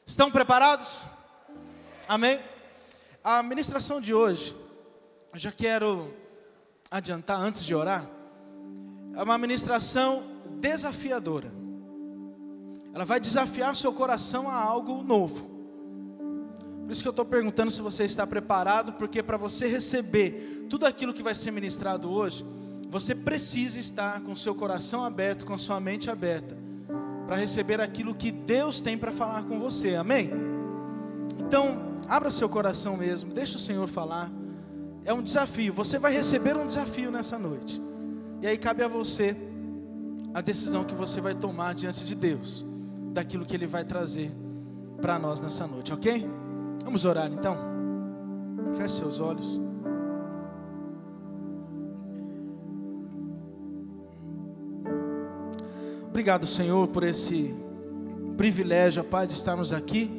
Estão preparados? Amém? A ministração de hoje, eu já quero adiantar antes de orar, é uma ministração desafiadora. Ela vai desafiar seu coração a algo novo. Por isso que eu estou perguntando se você está preparado, porque para você receber tudo aquilo que vai ser ministrado hoje, você precisa estar com seu coração aberto, com sua mente aberta, para receber aquilo que Deus tem para falar com você, amém? Então, abra seu coração mesmo, deixa o Senhor falar. É um desafio, você vai receber um desafio nessa noite. E aí cabe a você a decisão que você vai tomar diante de Deus, daquilo que Ele vai trazer para nós nessa noite, ok? Vamos orar então? Feche seus olhos. Obrigado, Senhor, por esse privilégio, Pai, de estarmos aqui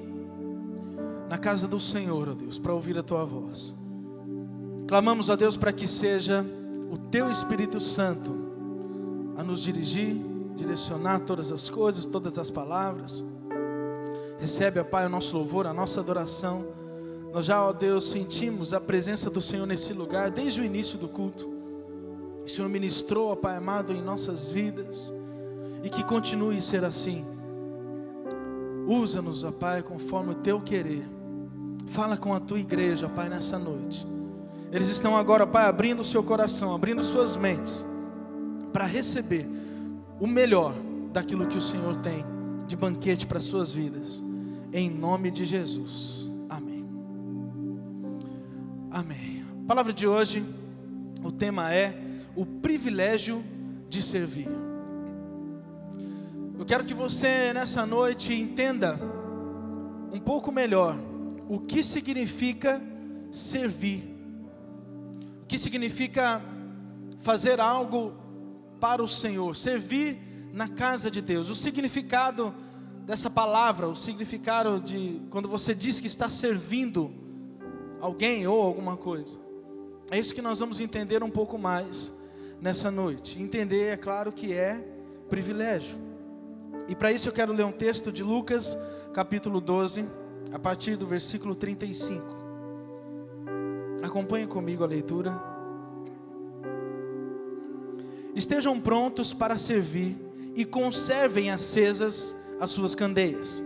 na casa do Senhor, ó Deus, para ouvir a Tua voz. Clamamos, ó Deus, para que seja o Teu Espírito Santo a nos dirigir, direcionar todas as coisas, todas as palavras. Recebe, ó Pai, o nosso louvor, a nossa adoração. Nós já, ó Deus, sentimos a presença do Senhor nesse lugar desde o início do culto. O Senhor ministrou, ó Pai amado, em nossas vidas. E que continue a ser assim. Usa-nos, ó Pai, conforme o Teu querer. Fala com a Tua igreja, ó Pai, nessa noite. Eles estão agora, ó Pai, abrindo o seu coração, abrindo suas mentes, para receber o melhor daquilo que o Senhor tem de banquete para suas vidas. Em nome de Jesus. Amém. Amém. A palavra de hoje, o tema é o privilégio de servir. Eu quero que você nessa noite entenda um pouco melhor o que significa servir. O que significa fazer algo para o Senhor, servir na casa de Deus. O significado dessa palavra, o significado de quando você diz que está servindo alguém ou alguma coisa. É isso que nós vamos entender um pouco mais nessa noite. Entender, é claro, que é privilégio. E para isso eu quero ler um texto de Lucas, capítulo 12, a partir do versículo 35. Acompanhe comigo a leitura. Estejam prontos para servir e conservem acesas as suas candeias,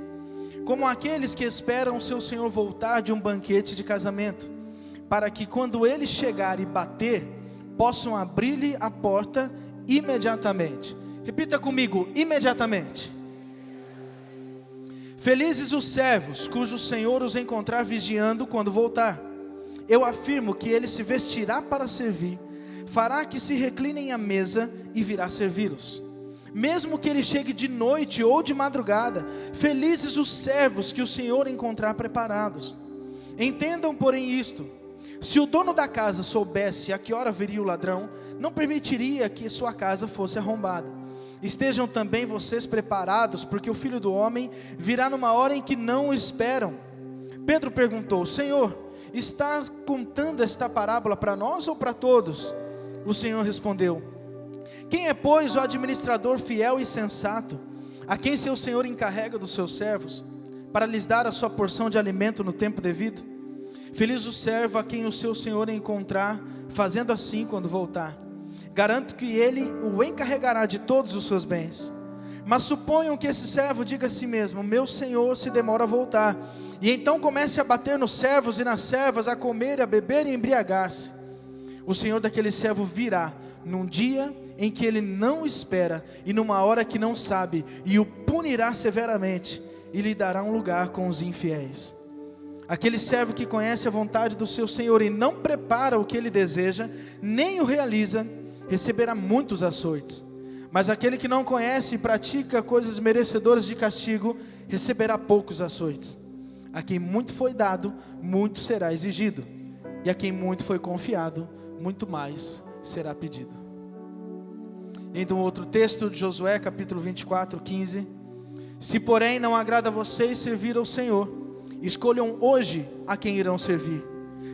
como aqueles que esperam seu Senhor voltar de um banquete de casamento, para que quando ele chegar e bater, possam abrir-lhe a porta imediatamente. Repita comigo, imediatamente. Felizes os servos, cujo Senhor os encontrar vigiando quando voltar. Eu afirmo que ele se vestirá para servir, fará que se reclinem à mesa e virá servi-los. Mesmo que ele chegue de noite ou de madrugada, felizes os servos que o Senhor encontrar preparados. Entendam, porém, isto: se o dono da casa soubesse a que hora viria o ladrão, não permitiria que sua casa fosse arrombada. Estejam também vocês preparados, porque o Filho do Homem virá numa hora em que não o esperam. Pedro perguntou: Senhor, está contando esta parábola para nós ou para todos? O Senhor respondeu: quem é, pois, o administrador fiel e sensato, a quem seu Senhor encarrega dos seus servos, para lhes dar a sua porção de alimento no tempo devido? Feliz o servo a quem o seu Senhor encontrar fazendo assim quando voltar. Garanto que ele o encarregará de todos os seus bens. Mas suponham que esse servo diga a si mesmo: meu Senhor se demora a voltar. E então comece a bater nos servos e nas servas, a comer, a beber e embriagar-se. O Senhor daquele servo virá num dia em que ele não espera e numa hora que não sabe, e o punirá severamente e lhe dará um lugar com os infiéis. Aquele servo que conhece a vontade do seu Senhor e não prepara o que ele deseja, nem o realiza, receberá muitos açoites. Mas aquele que não conhece e pratica coisas merecedoras de castigo, receberá poucos açoites. A quem muito foi dado, muito será exigido, e a quem muito foi confiado, muito mais será pedido. Então outro texto de Josué, capítulo 24, 15. Se porém não agrada a vocês servir ao Senhor, escolham hoje a quem irão servir.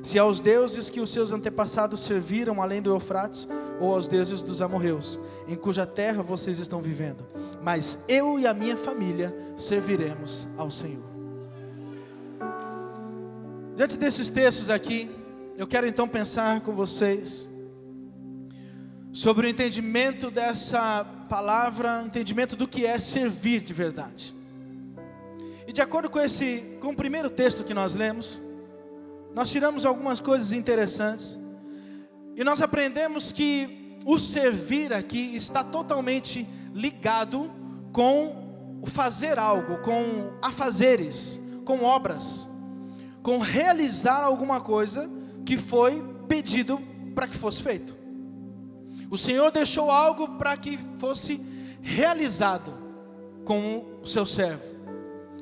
Se aos deuses que os seus antepassados serviram além do Eufrates, ou aos deuses dos amorreus, em cuja terra vocês estão vivendo. Mas eu e a minha família serviremos ao Senhor. Diante desses textos aqui, eu quero então pensar com vocês sobre o entendimento dessa palavra, entendimento do que é servir de verdade. E de acordo com o primeiro texto que nós lemos, nós tiramos algumas coisas interessantes. E nós aprendemos que o servir aqui está totalmente ligado com o fazer algo, com afazeres, com obras, com realizar alguma coisa que foi pedido para que fosse feito. O Senhor deixou algo para que fosse realizado com o seu servo.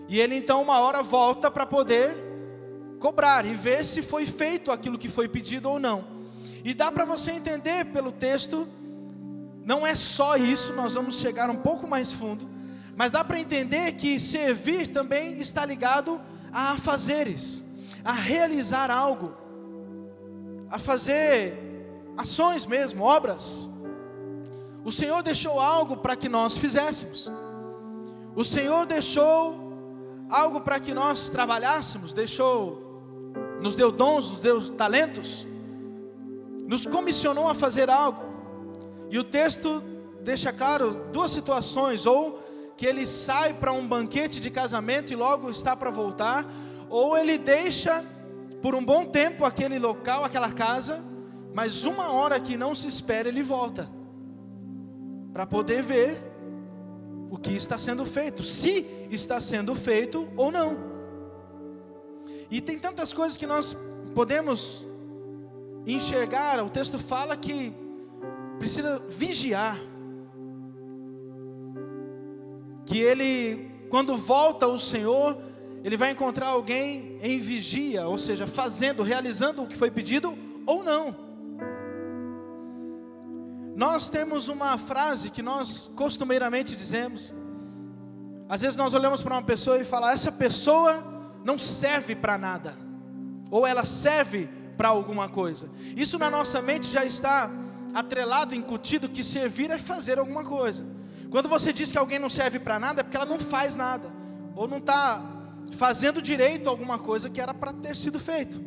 E ele então uma hora volta para poder cobrar e ver se foi feito aquilo que foi pedido ou não. E dá para você entender pelo texto, não é só isso, nós vamos chegar um pouco mais fundo, mas dá para entender que servir também está ligado a afazeres, a realizar algo, a fazer ações mesmo, obras. O Senhor deixou algo para que nós fizéssemos. O Senhor deixou algo para que nós trabalhássemos, nos deu dons, nos deu talentos, nos comissionou a fazer algo. E o texto deixa claro duas situações: ou que ele sai para um banquete de casamento e logo está para voltar, ou ele deixa por um bom tempo aquele local, aquela casa, mas uma hora que não se espera ele volta, para poder ver o que está sendo feito, se está sendo feito ou não. E tem tantas coisas que nós podemos enxergar. O texto fala que precisa vigiar, que ele, quando volta o Senhor, ele vai encontrar alguém em vigia, ou seja, fazendo, realizando o que foi pedido ou não. Nós temos uma frase que nós costumeiramente dizemos. Às vezes nós olhamos para uma pessoa e falamos: essa pessoa não serve para nada, ou ela serve para alguma coisa. Isso na nossa mente já está atrelado, incutido, que servir é fazer alguma coisa. Quando você diz que alguém não serve para nada, é porque ela não faz nada, ou não está fazendo direito alguma coisa que era para ter sido feito.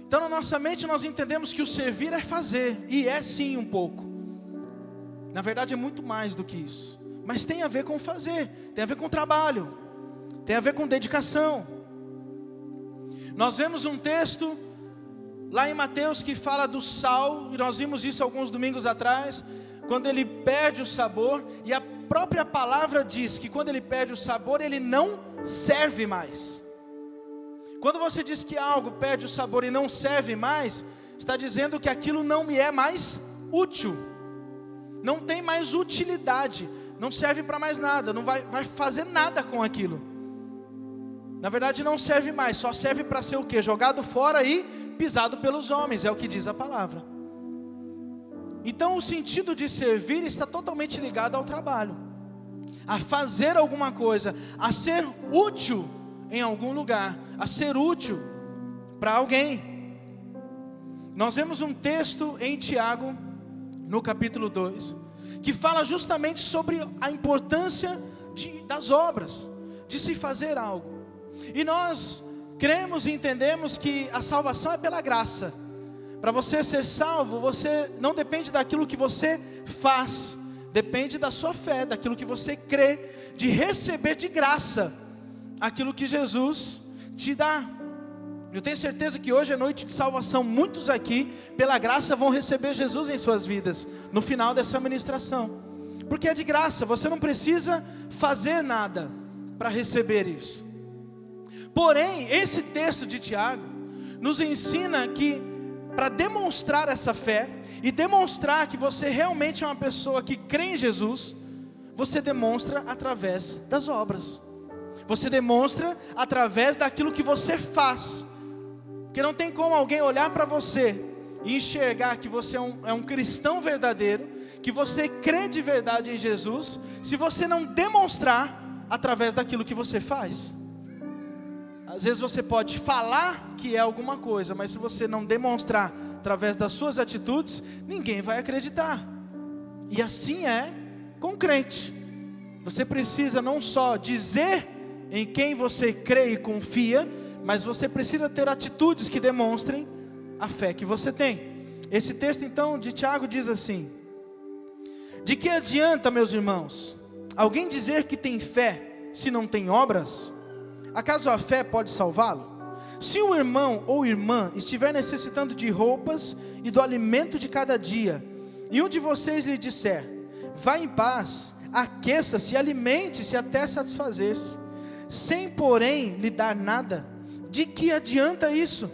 Então na nossa mente nós entendemos que o servir é fazer, e é sim um pouco. Na verdade é muito mais do que isso, mas tem a ver com fazer, tem a ver com trabalho, tem a ver com dedicação. Nós vemos um texto lá em Mateus que fala do sal, e nós vimos isso alguns domingos atrás, quando ele perde o sabor, e a própria palavra diz que quando ele perde o sabor, ele não serve mais. Quando você diz que algo perde o sabor e não serve mais, está dizendo que aquilo não me é mais útil, não tem mais utilidade, não serve para mais nada, não vai fazer nada com aquilo. Na verdade não serve mais, só serve para ser o quê? Jogado fora e pisado pelos homens, é o que diz a palavra. Então o sentido de servir está totalmente ligado ao trabalho, a fazer alguma coisa, a ser útil em algum lugar, a ser útil para alguém. Nós vemos um texto em Tiago, no capítulo 2, que fala justamente sobre a importância das obras, de se fazer algo. E nós cremos e entendemos que a salvação é pela graça. Para você ser salvo, você não depende daquilo que você faz, depende da sua fé, daquilo que você crê, de receber de graça aquilo que Jesus te dá. Eu tenho certeza que hoje é noite de salvação. Muitos aqui, pela graça, vão receber Jesus em suas vidas no final dessa ministração, porque é de graça, você não precisa fazer nada para receber isso. Porém, esse texto de Tiago nos ensina que para demonstrar essa fé e demonstrar que você realmente é uma pessoa que crê em Jesus, você demonstra através das obras. Você demonstra através daquilo que você faz. Porque não tem como alguém olhar para você e enxergar que você é um cristão verdadeiro, que você crê de verdade em Jesus, se você não demonstrar através daquilo que você faz. Às vezes você pode falar que é alguma coisa, mas se você não demonstrar através das suas atitudes, ninguém vai acreditar. E assim é com o crente. Você precisa não só dizer em quem você crê e confia, mas você precisa ter atitudes que demonstrem a fé que você tem. Esse texto então de Tiago diz assim: de que adianta, meus irmãos, alguém dizer que tem fé se não tem obras? Acaso a fé pode salvá-lo? Se o irmão ou irmã estiver necessitando de roupas e do alimento de cada dia, e um de vocês lhe disser: vá em paz, aqueça-se e alimente-se até satisfazer-se, sem porém lhe dar nada, de que adianta isso?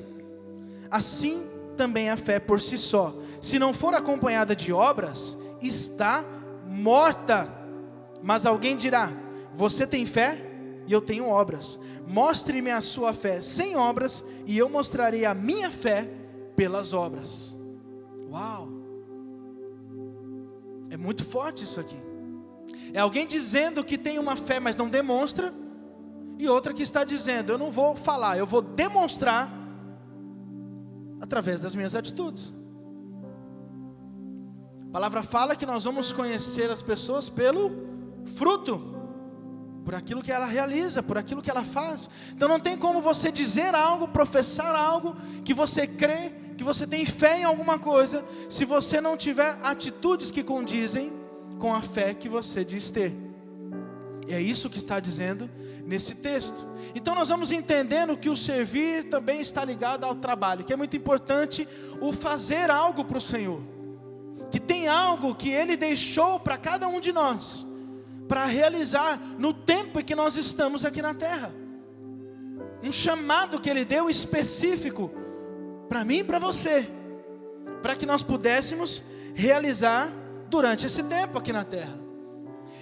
Assim também a fé por si só, se não for acompanhada de obras, está morta. Mas alguém dirá: você tem fé e eu tenho obras. Mostre-me a sua fé sem obras, e eu mostrarei a minha fé pelas obras. Uau! É muito forte isso aqui. É alguém dizendo que tem uma fé, mas não demonstra, e outra que está dizendo: eu não vou falar, eu vou demonstrar através das minhas atitudes. A palavra fala que nós vamos conhecer as pessoas pelo fruto, por aquilo que ela realiza, por aquilo que ela faz. Então não tem como você dizer algo, professar algo, que você crê, que você tem fé em alguma coisa, se você não tiver atitudes que condizem com a fé que você diz ter. E é isso que está dizendo nesse texto. Então nós vamos entendendo que o servir também está ligado ao trabalho, que é muito importante o fazer algo para o Senhor, que tem algo que Ele deixou para cada um de nós, para realizar no tempo em que nós estamos aqui na terra. Um chamado que Ele deu específico para mim e para você, para que nós pudéssemos realizar durante esse tempo aqui na terra.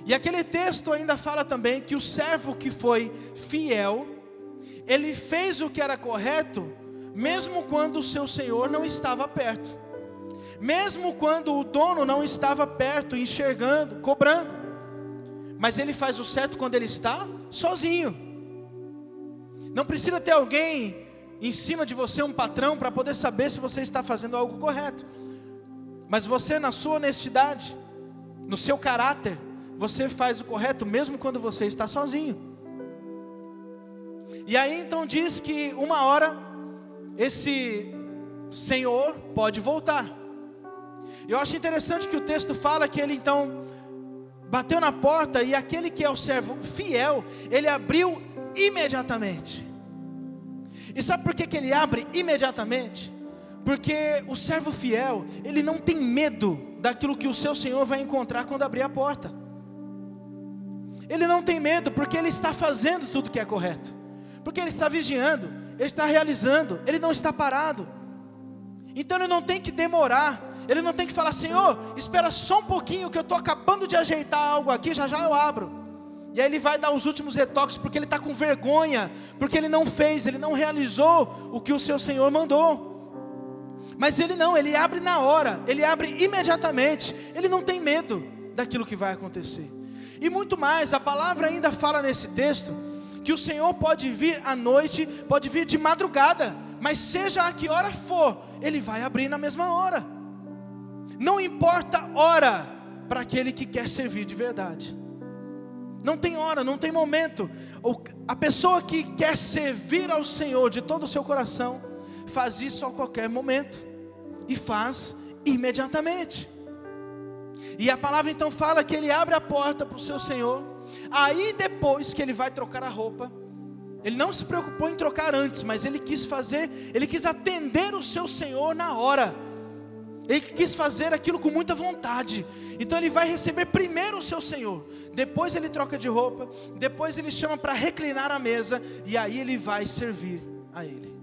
E aquele texto ainda fala também que o servo que foi fiel, ele fez o que era correto, mesmo quando o seu senhor não estava perto, mesmo quando o dono não estava perto, enxergando, cobrando. Mas ele faz o certo quando ele está sozinho. Não precisa ter alguém em cima de você, um patrão, para poder saber se você está fazendo algo correto. Mas você, na sua honestidade, no seu caráter, você faz o correto mesmo quando você está sozinho. E aí então diz que uma hora esse senhor pode voltar. Eu acho interessante que o texto fala que ele então bateu na porta, e aquele que é o servo fiel, ele abriu imediatamente. E sabe por que ele abre imediatamente? Porque o servo fiel, ele não tem medo daquilo que o seu senhor vai encontrar quando abrir a porta. Ele não tem medo, porque ele está fazendo tudo que é correto, porque ele está vigiando, ele está realizando, ele não está parado. Então ele não tem que demorar, ele não tem que falar: Senhor, espera só um pouquinho que eu estou acabando de ajeitar algo aqui, já já eu abro. E aí ele vai dar os últimos retoques, porque ele está com vergonha, porque ele não fez, ele não realizou o que o seu Senhor mandou. Mas ele não, ele abre na hora, ele abre imediatamente, ele não tem medo daquilo que vai acontecer. E muito mais, a palavra ainda fala nesse texto, que o Senhor pode vir à noite, pode vir de madrugada, mas seja a que hora for, Ele vai abrir na mesma hora. Não importa hora para aquele que quer servir de verdade. Não tem hora, não tem momento. A pessoa que quer servir ao Senhor de todo o seu coração, faz isso a qualquer momento, e faz imediatamente. E a palavra então fala que ele abre a porta para o seu Senhor. Aí depois que ele vai trocar a roupa, ele não se preocupou em trocar antes, mas ele quis atender o seu Senhor na hora. Ele quis fazer aquilo com muita vontade. Então ele vai receber primeiro o seu Senhor, depois ele troca de roupa, depois ele chama para reclinar a mesa, e aí ele vai servir a ele.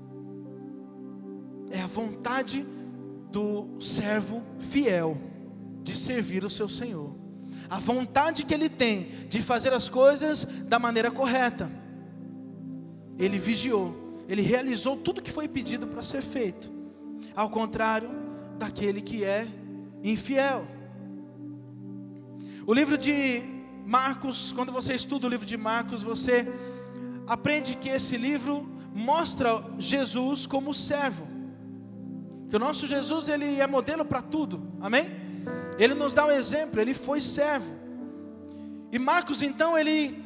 É a vontade do servo fiel de servir o seu Senhor, a vontade que ele tem de fazer as coisas da maneira correta. Ele vigiou, ele realizou tudo que foi pedido para ser feito, ao contrário daquele que é infiel. O livro de Marcos, quando você estuda o livro de Marcos, você aprende que esse livro mostra Jesus como servo, que o nosso Jesus, ele é modelo para tudo, amém? Ele nos dá um exemplo, ele foi servo. E Marcos então, ele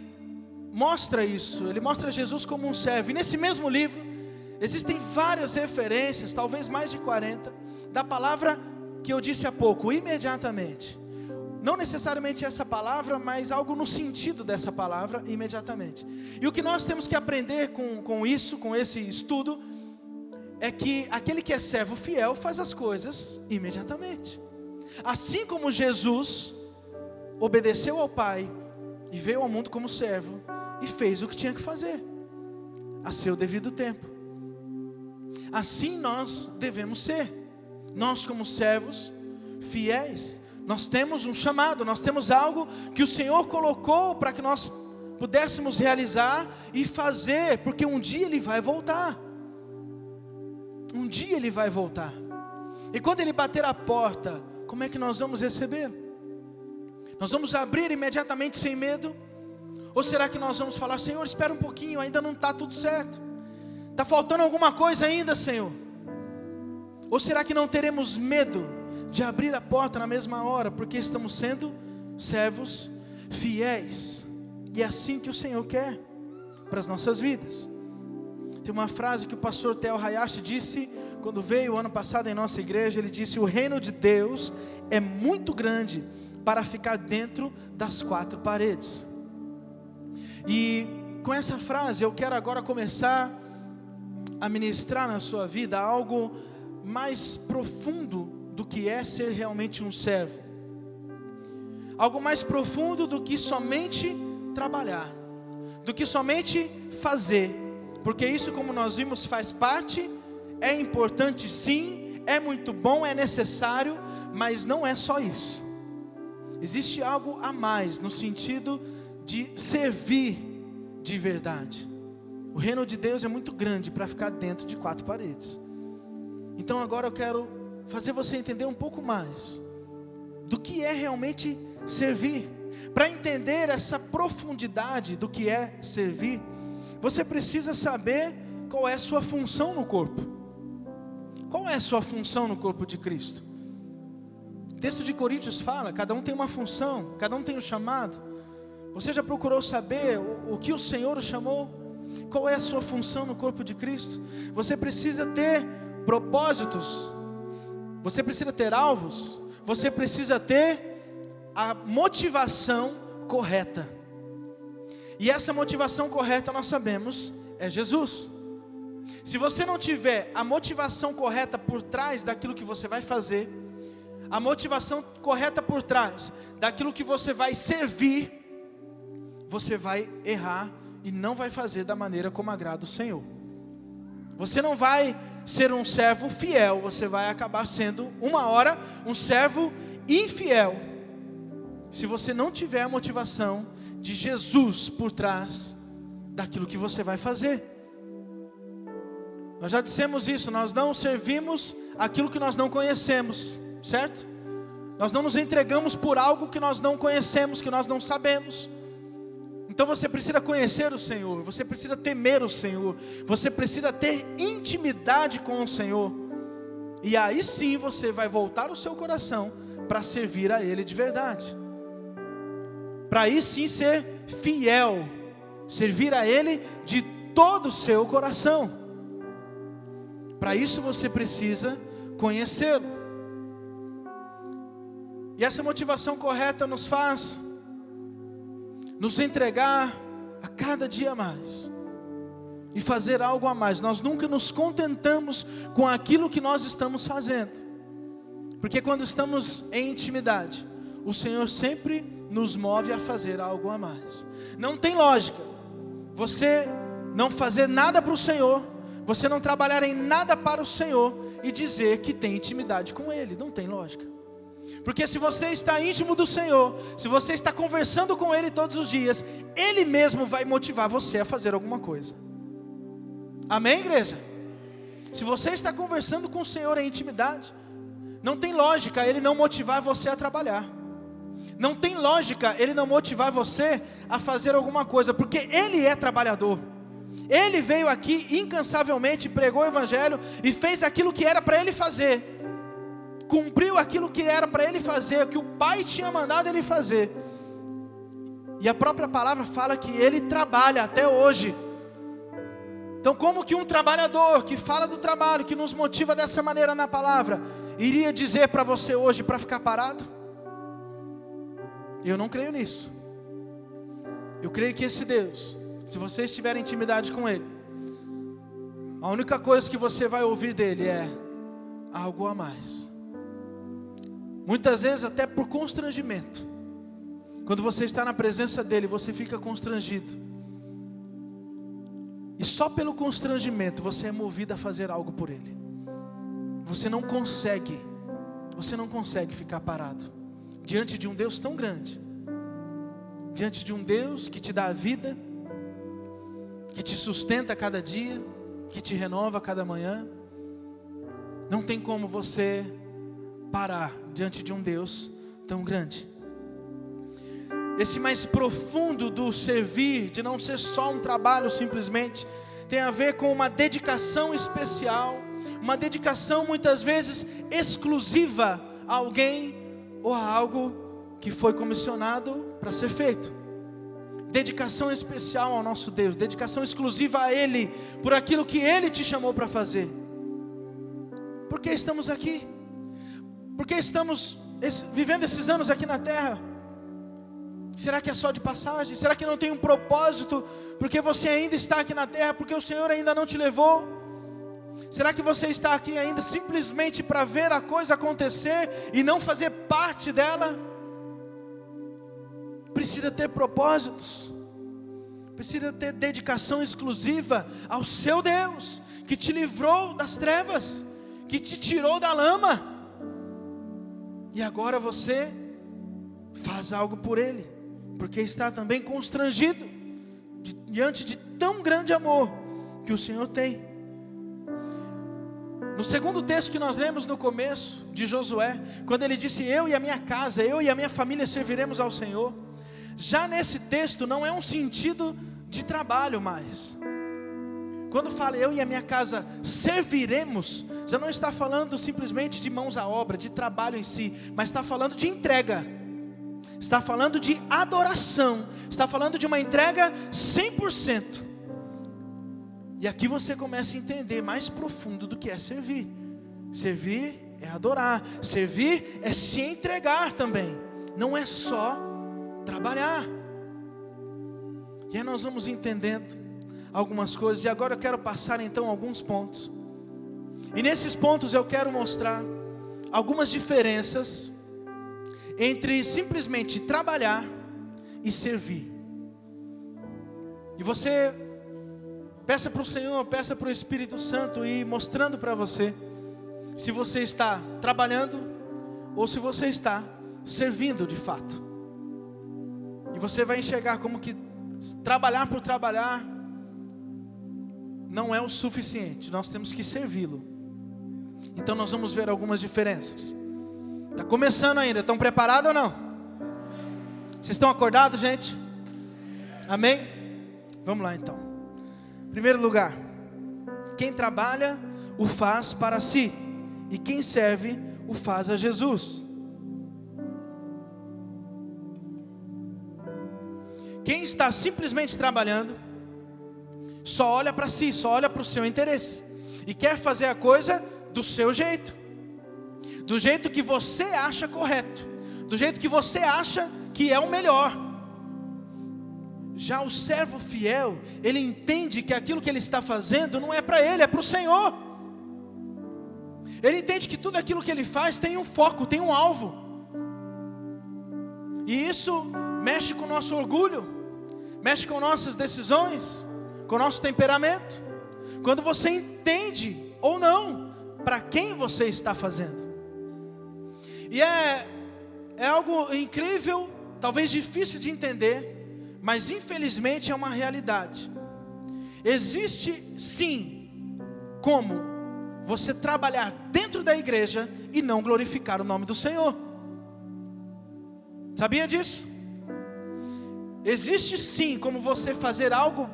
mostra isso, ele mostra Jesus como um servo. E nesse mesmo livro, Existem várias referências, talvez mais de 40, da palavra que eu disse há pouco, imediatamente. Não necessariamente essa palavra, mas algo no sentido dessa palavra, imediatamente. E o que nós temos que aprender com isso, com esse estudo, é que aquele que é servo fiel faz as coisas imediatamente. Assim como Jesus obedeceu ao Pai e veio ao mundo como servo e fez o que tinha que fazer, a seu devido tempo. Assim nós devemos ser. Nós como servos fiéis, nós temos um chamado, nós temos algo que o Senhor colocou para que nós pudéssemos realizar e fazer, porque um dia Ele vai voltar. Um dia Ele vai voltar. E quando Ele bater a porta, como é que nós vamos receber? Nós vamos abrir imediatamente sem medo? Ou será que nós vamos falar, Senhor, espera um pouquinho, ainda não está tudo certo, está faltando alguma coisa ainda, Senhor? Ou será que não teremos medo de abrir a porta na mesma hora, porque estamos sendo servos fiéis? E é assim que o Senhor quer para as nossas vidas. Tem uma frase que o pastor Theo Hayashi disse quando veio o ano passado em nossa igreja. Ele disse: o reino de Deus é muito grande para ficar dentro das 4 paredes. E com essa frase eu quero agora começar a ministrar na sua vida algo mais profundo do que é ser realmente um servo. Algo mais profundo do que somente trabalhar, do que somente fazer, porque isso, como nós vimos, faz parte, é importante sim, é muito bom, é necessário, mas não é só isso. Existe algo a mais, no sentido de servir de verdade. O reino de Deus é muito grande para ficar dentro de 4 paredes. Então agora eu quero fazer você entender um pouco mais do que é realmente servir. Para entender essa profundidade do que é servir, você precisa saber qual é a sua função no corpo. Qual é a sua função no corpo de Cristo? O texto de Coríntios fala, cada um tem uma função, cada um tem um chamado. Você já procurou saber o que o Senhor o chamou? Qual é a sua função no corpo de Cristo? Você precisa ter propósitos, você precisa ter alvos, você precisa ter a motivação correta. E essa motivação correta, nós sabemos, é Jesus. Se você não tiver a motivação correta por trás daquilo que você vai fazer, a motivação correta por trás daquilo que você vai servir, você vai errar e não vai fazer da maneira como agrada o Senhor. Você não vai ser um servo fiel, você vai acabar sendo, uma hora, um servo infiel, se você não tiver a motivação de Jesus por trás daquilo que você vai fazer. Nós já dissemos isso, nós não servimos aquilo que nós não conhecemos, certo? Nós não nos entregamos por algo que nós não conhecemos, que nós não sabemos. Então você precisa conhecer o Senhor, você precisa temer o Senhor, você precisa ter intimidade com o Senhor. E aí sim você vai voltar o seu coração para servir a Ele de verdade. Para aí sim ser fiel, servir a Ele de todo o seu coração. Para isso você precisa conhecê-lo. E essa motivação correta nos faz nos entregar a cada dia mais e fazer algo a mais. Nós nunca nos contentamos com aquilo que nós estamos fazendo, porque quando estamos em intimidade, o Senhor sempre nos move a fazer algo a mais. Não tem lógica você não fazer nada para o Senhor, você não trabalhar em nada para o Senhor e dizer que tem intimidade com Ele. Não tem lógica. Porque se você está íntimo do Senhor, se você está conversando com Ele todos os dias, Ele mesmo vai motivar você a fazer alguma coisa. Amém, igreja? Se você está conversando com o Senhor em intimidade, não tem lógica Ele não motivar você a trabalhar. Não tem lógica Ele não motivar você a fazer alguma coisa, porque Ele é trabalhador. Ele veio aqui incansavelmente, pregou o Evangelho e fez aquilo que era para Ele fazer. Cumpriu aquilo que era para Ele fazer, que o Pai tinha mandado Ele fazer. E a própria palavra fala que Ele trabalha até hoje. Então, como que um trabalhador que fala do trabalho, que nos motiva dessa maneira na palavra, iria dizer para você hoje para ficar parado? Eu não creio nisso. Eu creio que esse Deus, se você estiver em intimidade com Ele, a única coisa que você vai ouvir dele é algo a mais. Muitas vezes até por constrangimento. Quando você está na presença dele, você fica constrangido. E só pelo constrangimento você é movido a fazer algo por ele. Você não consegue ficar parado diante de um Deus tão grande, diante de um Deus que te dá a vida, que te sustenta a cada dia, que te renova a cada manhã. Não tem como você parar diante de um Deus tão grande. Esse mais profundo do servir, de não ser só um trabalho simplesmente, tem a ver com uma dedicação especial, uma dedicação muitas vezes exclusiva a alguém ou a algo que foi comissionado para ser feito. Dedicação especial ao nosso Deus, dedicação exclusiva a Ele, por aquilo que Ele te chamou para fazer. Por que estamos aqui? Por que estamos vivendo esses anos aqui na terra? Será que é só de passagem? Será que não tem um propósito? Porque você ainda está aqui na terra, porque o Senhor ainda não te levou? Será que você está aqui ainda simplesmente para ver a coisa acontecer e não fazer parte dela? Precisa ter propósitos, precisa ter dedicação exclusiva ao seu Deus, que te livrou das trevas, que te tirou da lama, e agora você faz algo por Ele, porque está também constrangido diante de tão grande amor que o Senhor tem. No segundo texto que nós lemos no começo de Josué, quando ele disse: eu e a minha casa, eu e a minha família serviremos ao Senhor. Já nesse texto não é um sentido de trabalho mais. Quando fala eu e a minha casa serviremos, já não está falando simplesmente de mãos à obra, de trabalho em si, mas está falando de entrega, está falando de adoração, está falando de uma entrega 100%. E aqui você começa a entender mais profundo do que é servir. Servir é adorar, servir é se entregar também, não é só trabalhar. E aí nós vamos entendendo algumas coisas, e agora eu quero passar então alguns pontos, e nesses pontos eu quero mostrar algumas diferenças entre simplesmente trabalhar e servir. E você peça para o Senhor, peça para o Espírito Santo ir mostrando para você se você está trabalhando ou se você está servindo de fato. E você vai enxergar como que trabalhar por trabalhar não é o suficiente. Nós temos que servi-lo. Então nós vamos ver algumas diferenças. Está começando ainda, estão preparados ou não? Vocês estão acordados, gente? Amém? Vamos lá então. Em primeiro lugar, quem trabalha o faz para si, e quem serve o faz a Jesus. Quem está simplesmente trabalhando, só olha para si, só olha para o seu interesse, e quer fazer a coisa do seu jeito, do jeito que você acha correto, do jeito que você acha que é o melhor. Já o servo fiel, ele entende que aquilo que ele está fazendo não é para ele, é para o Senhor. Ele entende que tudo aquilo que ele faz tem um foco, tem um alvo. E isso mexe com o nosso orgulho, mexe com nossas decisões, com o nosso temperamento. Quando você entende ou não para quem você está fazendo. E é algo incrível, talvez difícil de entender, mas infelizmente é uma realidade. Existe sim como você trabalhar dentro da igreja e não glorificar o nome do Senhor. Sabia disso? Existe sim como você fazer algo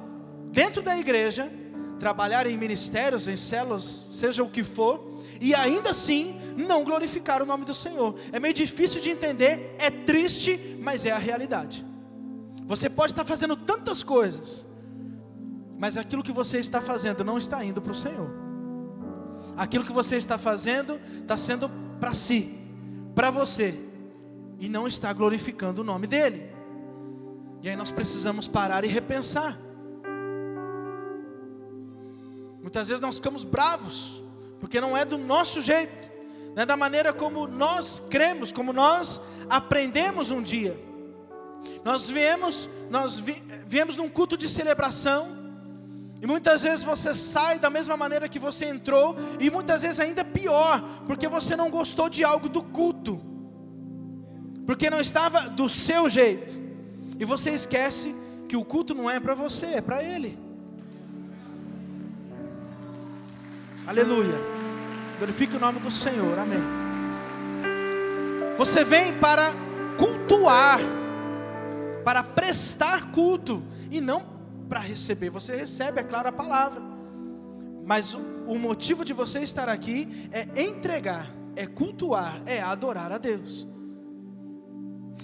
dentro da igreja, trabalhar em ministérios, em células, seja o que for, e ainda assim não glorificar o nome do Senhor. É meio difícil de entender, é triste, mas é a realidade. Você pode estar fazendo tantas coisas, mas aquilo que você está fazendo não está indo para o Senhor. Aquilo que você está fazendo está sendo para si, para você, e não está glorificando o nome dEle. E aí nós precisamos parar e repensar. Muitas vezes nós ficamos bravos, porque não é do nosso jeito, não é da maneira como nós cremos, como nós aprendemos um dia. Nós viemos num culto de celebração, e muitas vezes você sai da mesma maneira que você entrou, e muitas vezes ainda pior, porque você não gostou de algo do culto, porque não estava do seu jeito, e você esquece que o culto não é para você, é para Ele. Aleluia, glorifique o nome do Senhor, amém. Você vem para cultuar, para prestar culto, e não para receber. Você recebe, é claro, a palavra, mas o motivo de você estar aqui é entregar, é cultuar, é adorar a Deus.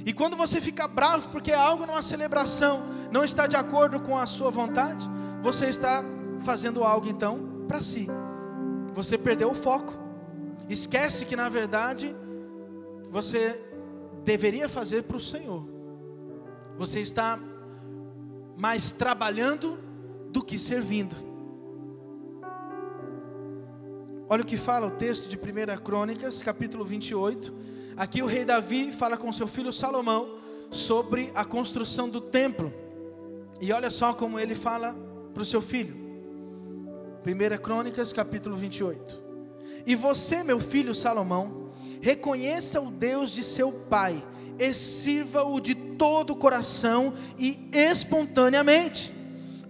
E quando você fica bravo porque algo numa celebração não está de acordo com a sua vontade, você está fazendo algo então para si. Você perdeu o foco, esquece que na verdade você deveria fazer para o Senhor. Você está mais trabalhando do que servindo. Olha o que fala o texto de 1 Crônicas, capítulo 28. Aqui o rei Davi fala com seu filho Salomão sobre a construção do templo. E olha só como ele fala para o seu filho. 1 Crônicas, capítulo 28. E você, meu filho Salomão, reconheça o Deus de seu pai, e sirva-o de todo o coração e espontaneamente,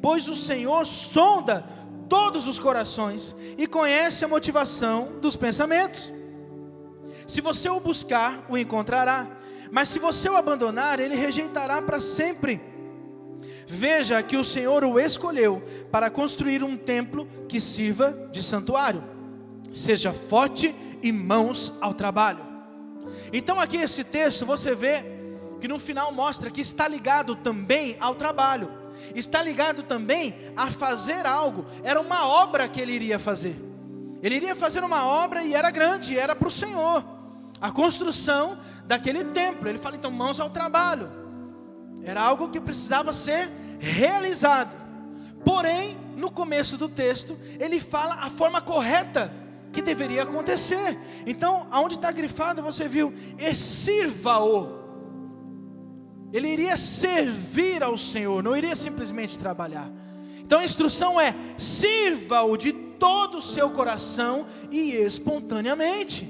pois o Senhor sonda todos os corações e conhece a motivação dos pensamentos. Se você o buscar, o encontrará, mas se você o abandonar, ele rejeitará para sempre. Veja que o Senhor o escolheu para construir um templo que sirva de santuário. Seja forte e mãos ao trabalho. Então aqui esse texto você vê que no final mostra que está ligado também ao trabalho, está ligado também a fazer algo. Era uma obra que ele iria fazer. Ele iria fazer uma obra e era grande, era para o Senhor, a construção daquele templo. Ele fala então, mãos ao trabalho. Era algo que precisava ser realizado. Porém, no começo do texto, ele fala a forma correta que deveria acontecer. Então, aonde está grifado, você viu, e sirva-o. Ele iria servir ao Senhor, não iria simplesmente trabalhar. Então a instrução é, sirva-o de todo o seu coração e espontaneamente.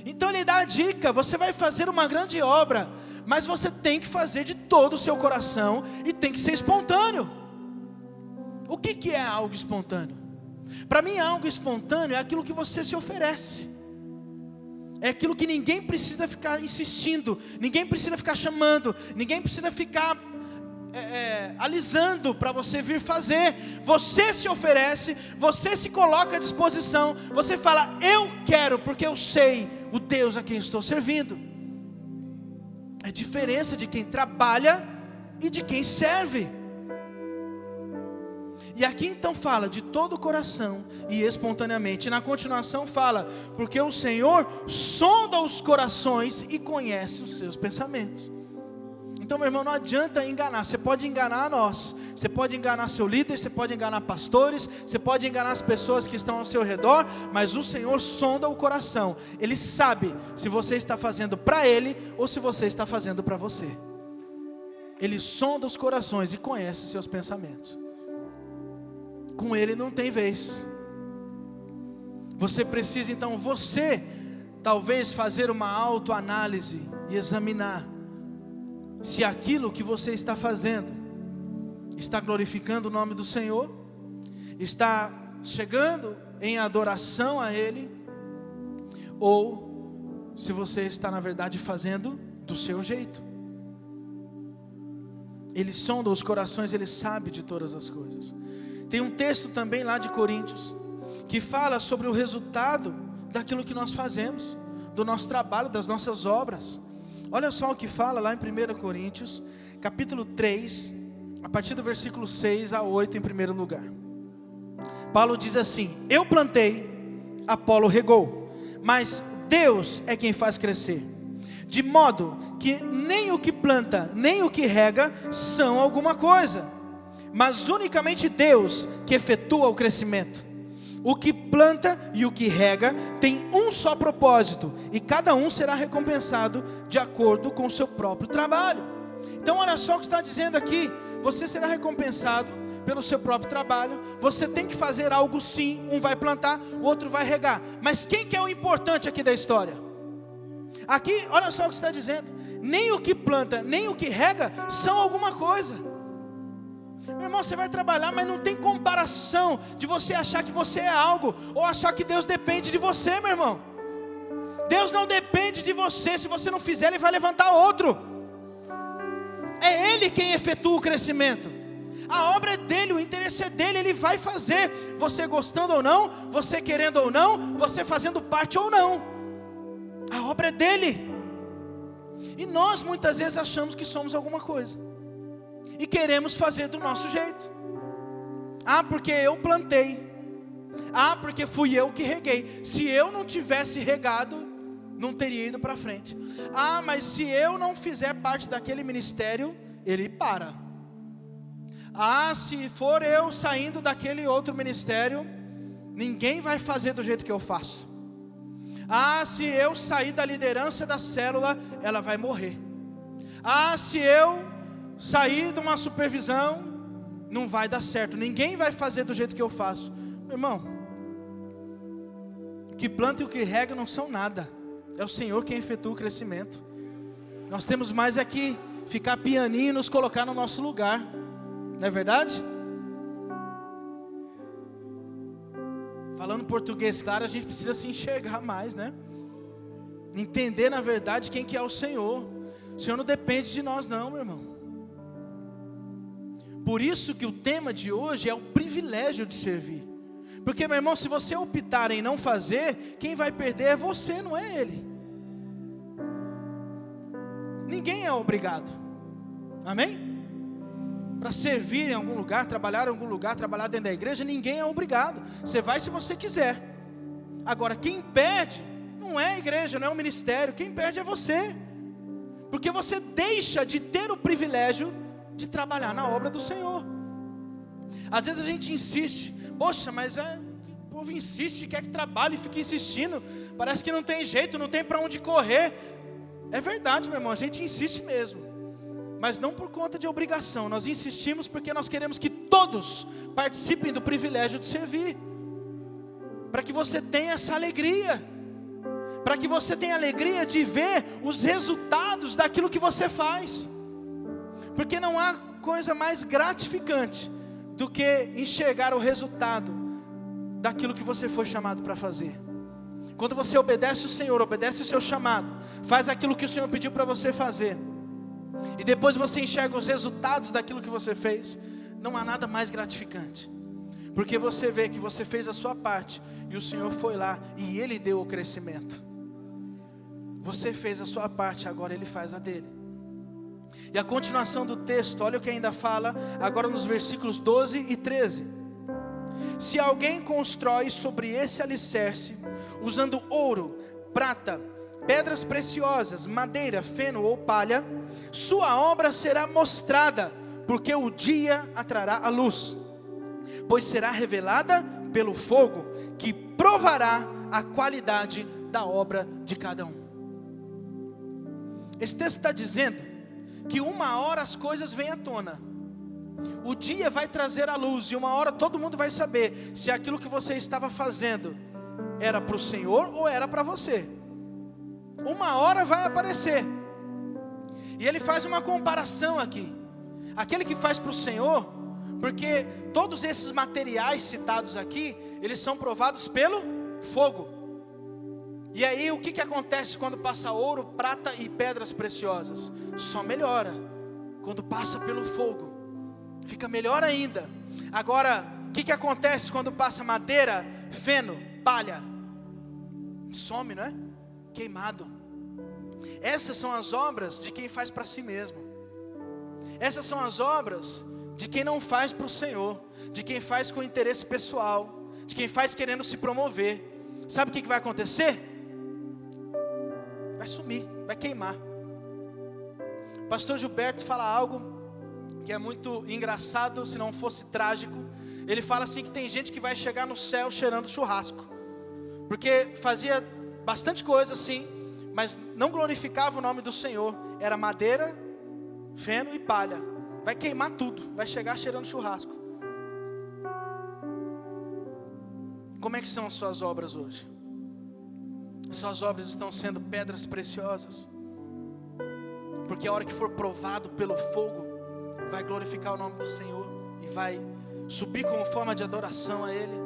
Então ele dá a dica, você vai fazer uma grande obra, mas você tem que fazer de todo o seu coração e tem que ser espontâneo. O que é algo espontâneo? Para mim, algo espontâneo é aquilo que você se oferece. É aquilo que ninguém precisa ficar insistindo, ninguém precisa ficar chamando, ninguém precisa ficar alisando para você vir fazer. Você se oferece, você se coloca à disposição, você fala, eu quero, porque eu sei o Deus a quem estou servindo. É diferença de quem trabalha e de quem serve. E aqui então fala de todo o coração e espontaneamente. E na continuação fala, porque o Senhor sonda os corações e conhece os seus pensamentos. Então, meu irmão, não adianta enganar. Você pode enganar nós, você pode enganar seu líder, você pode enganar pastores, você pode enganar as pessoas que estão ao seu redor, mas o Senhor sonda o coração. Ele sabe se você está fazendo para Ele ou se você está fazendo para você. Ele sonda os corações e conhece os seus pensamentos. Com Ele não tem vez. Você precisa então, talvez fazer uma autoanálise e examinar se aquilo que você está fazendo está glorificando o nome do Senhor, está chegando em adoração a Ele, ou se você está na verdade fazendo do seu jeito. Ele sonda os corações, Ele sabe de todas as coisas. Tem um texto também lá de Coríntios, que fala sobre o resultado daquilo que nós fazemos, do nosso trabalho, das nossas obras. Olha só o que fala lá em 1 Coríntios, capítulo 3, a partir do versículo 6 a 8 em primeiro lugar. Paulo diz assim: eu plantei, Apolo regou, mas Deus é quem faz crescer. De modo que nem o que planta, nem o que rega são alguma coisa, mas unicamente Deus que efetua o crescimento. O que planta e o que rega tem um só propósito, e cada um será recompensado de acordo com o seu próprio trabalho. Então olha só o que está dizendo aqui: você será recompensado pelo seu próprio trabalho. Você tem que fazer algo sim, um vai plantar, o outro vai regar. Mas quem que é o importante aqui da história? Aqui, olha só o que está dizendo: nem o que planta, nem o que rega são alguma coisa. Meu irmão, você vai trabalhar, mas não tem comparação de você achar que você é algo, ou achar que Deus depende de você, meu irmão. Deus não depende de você. Se você não fizer, Ele vai levantar outro. É Ele quem efetua o crescimento. A obra é dele, o interesse é dele, Ele vai fazer, você gostando ou não, você querendo ou não, você fazendo parte ou não. A obra é dele. E nós muitas vezes achamos que somos alguma coisa e queremos fazer do nosso jeito. Ah, porque eu plantei. Ah, porque fui eu que reguei. Se eu não tivesse regado, não teria ido para frente. Ah, mas se eu não fizer parte daquele ministério, ele para. Ah, se for eu saindo daquele outro ministério, ninguém vai fazer do jeito que eu faço. Ah, se eu sair da liderança da célula, ela vai morrer. Ah, se eu sair de uma supervisão, não vai dar certo. Ninguém vai fazer do jeito que eu faço. Meu irmão, o que planta e o que rega não são nada. É o Senhor quem efetua o crescimento. Nós temos mais aqui ficar pianinho e nos colocar no nosso lugar. Não é verdade? Falando português claro, a gente precisa se enxergar mais, né? Entender na verdade quem que é o Senhor. O Senhor não depende de nós não, meu irmão. Por isso que o tema de hoje é o privilégio de servir. Porque, meu irmão, se você optar em não fazer, quem vai perder é você, não é Ele. Ninguém é obrigado. Amém? Para servir em algum lugar, trabalhar em algum lugar, trabalhar dentro da igreja, ninguém é obrigado. Você vai se você quiser. Agora, quem perde não é a igreja, não é o ministério. Quem perde é você. Porque você deixa de ter o privilégio de trabalhar na obra do Senhor. Às vezes a gente insiste. Poxa, mas o povo insiste, quer que trabalhe e fica insistindo. Parece que não tem jeito, não tem para onde correr. É verdade, meu irmão, a gente insiste mesmo. Mas não por conta de obrigação. Nós insistimos porque nós queremos que todos participem do privilégio de servir. Para que você tenha essa alegria. Para que você tenha alegria de ver os resultados daquilo que você faz. Porque não há coisa mais gratificante do que enxergar o resultado daquilo que você foi chamado para fazer. Quando você obedece o Senhor, obedece o seu chamado, faz aquilo que o Senhor pediu para você fazer, e depois você enxerga os resultados daquilo que você fez, não há nada mais gratificante. Porque você vê que você fez a sua parte, e o Senhor foi lá, e Ele deu o crescimento. Você fez a sua parte, agora Ele faz a dele. E a continuação do texto, olha o que ainda fala, agora nos versículos 12 e 13. Se alguém constrói sobre esse alicerce, usando ouro, prata, pedras preciosas, madeira, feno ou palha, sua obra será mostrada, porque o dia atrará a luz, pois será revelada pelo fogo, que provará a qualidade da obra de cada um. Esse texto está dizendo que uma hora as coisas vêm à tona. O dia vai trazer a luz, e uma hora todo mundo vai saber se aquilo que você estava fazendo era para o Senhor ou era para você. Uma hora vai aparecer. E ele faz uma comparação aqui. Aquele que faz para o Senhor, porque todos esses materiais citados aqui, eles são provados pelo fogo. E aí o que acontece quando passa ouro, prata e pedras preciosas? Só melhora. Quando passa pelo fogo, fica melhor ainda. Agora, o que acontece quando passa madeira, feno, palha? Some, não é? Queimado. Essas são as obras de quem faz para si mesmo. Essas são as obras de quem não faz para o Senhor, de quem faz com interesse pessoal, de quem faz querendo se promover, sabe o que vai acontecer? Vai sumir, vai queimar. Pastor Gilberto fala algo que é muito engraçado, se não fosse trágico. Ele fala assim que tem gente que vai chegar no céu cheirando churrasco, porque fazia bastante coisa assim, mas não glorificava o nome do Senhor. Era madeira, feno e palha. Vai queimar tudo, vai chegar cheirando churrasco. Como é que são as suas obras hoje? Suas obras estão sendo pedras preciosas? Porque a hora que for provado pelo fogo, vai glorificar o nome do Senhor e vai subir como forma de adoração a Ele?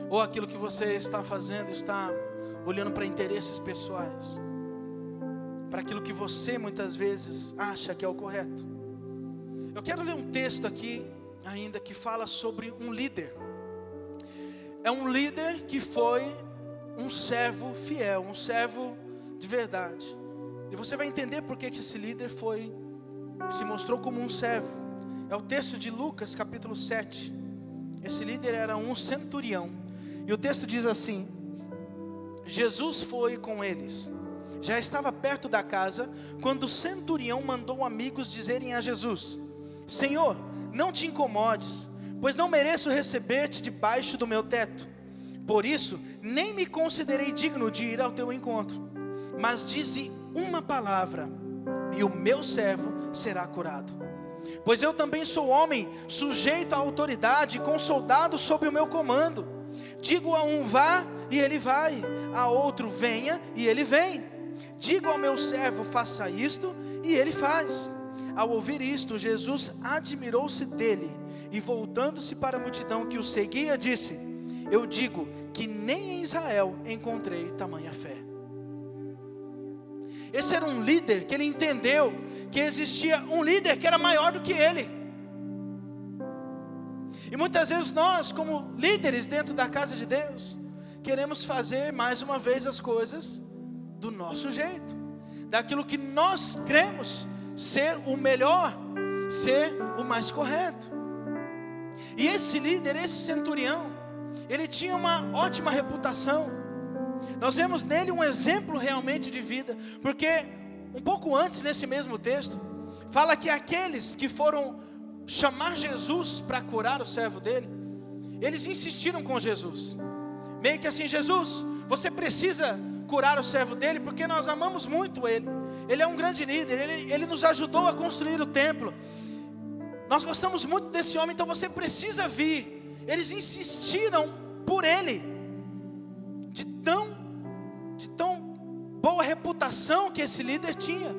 Ou aquilo que você está fazendo está olhando para interesses pessoais, para aquilo que você muitas vezes acha que é o correto? Eu quero ler um texto aqui ainda que fala sobre um líder. É um líder que foi um servo fiel, um servo de verdade. E você vai entender por que esse líder se mostrou como um servo. É o texto de Lucas capítulo 7. Esse líder era um centurião. E o texto diz assim: Jesus foi com eles. Já estava perto da casa, quando o centurião mandou amigos dizerem a Jesus: Senhor, não te incomodes, pois não mereço receber-te debaixo do meu teto. Por isso, nem me considerei digno de ir ao teu encontro. Mas dize uma palavra, e o meu servo será curado. Pois eu também sou homem, sujeito à autoridade, com soldados sob o meu comando. Digo a um vá, e ele vai. A outro venha, e ele vem. Digo ao meu servo faça isto, e ele faz. Ao ouvir isto, Jesus admirou-se dele, e voltando-se para a multidão que o seguia, disse: Eu digo que nem em Israel encontrei tamanha fé. Esse era um líder que ele entendeu que existia um líder que era maior do que ele. E muitas vezes nós, como líderes dentro da casa de Deus, queremos fazer mais uma vez as coisas do nosso jeito, daquilo que nós cremos ser o melhor, ser o mais correto. E esse líder, esse centurião, ele tinha uma ótima reputação. Nós vemos nele um exemplo realmente de vida, porque um pouco antes, nesse mesmo texto, fala que aqueles que foram chamar Jesus para curar o servo dele, eles insistiram com Jesus, meio que assim: Jesus, você precisa curar o servo dele, porque nós amamos muito ele. Ele é um grande líder, ele nos ajudou a construir o templo. Nós gostamos muito desse homem, então você precisa vir. Eles insistiram por ele, de tão boa reputação que esse líder tinha.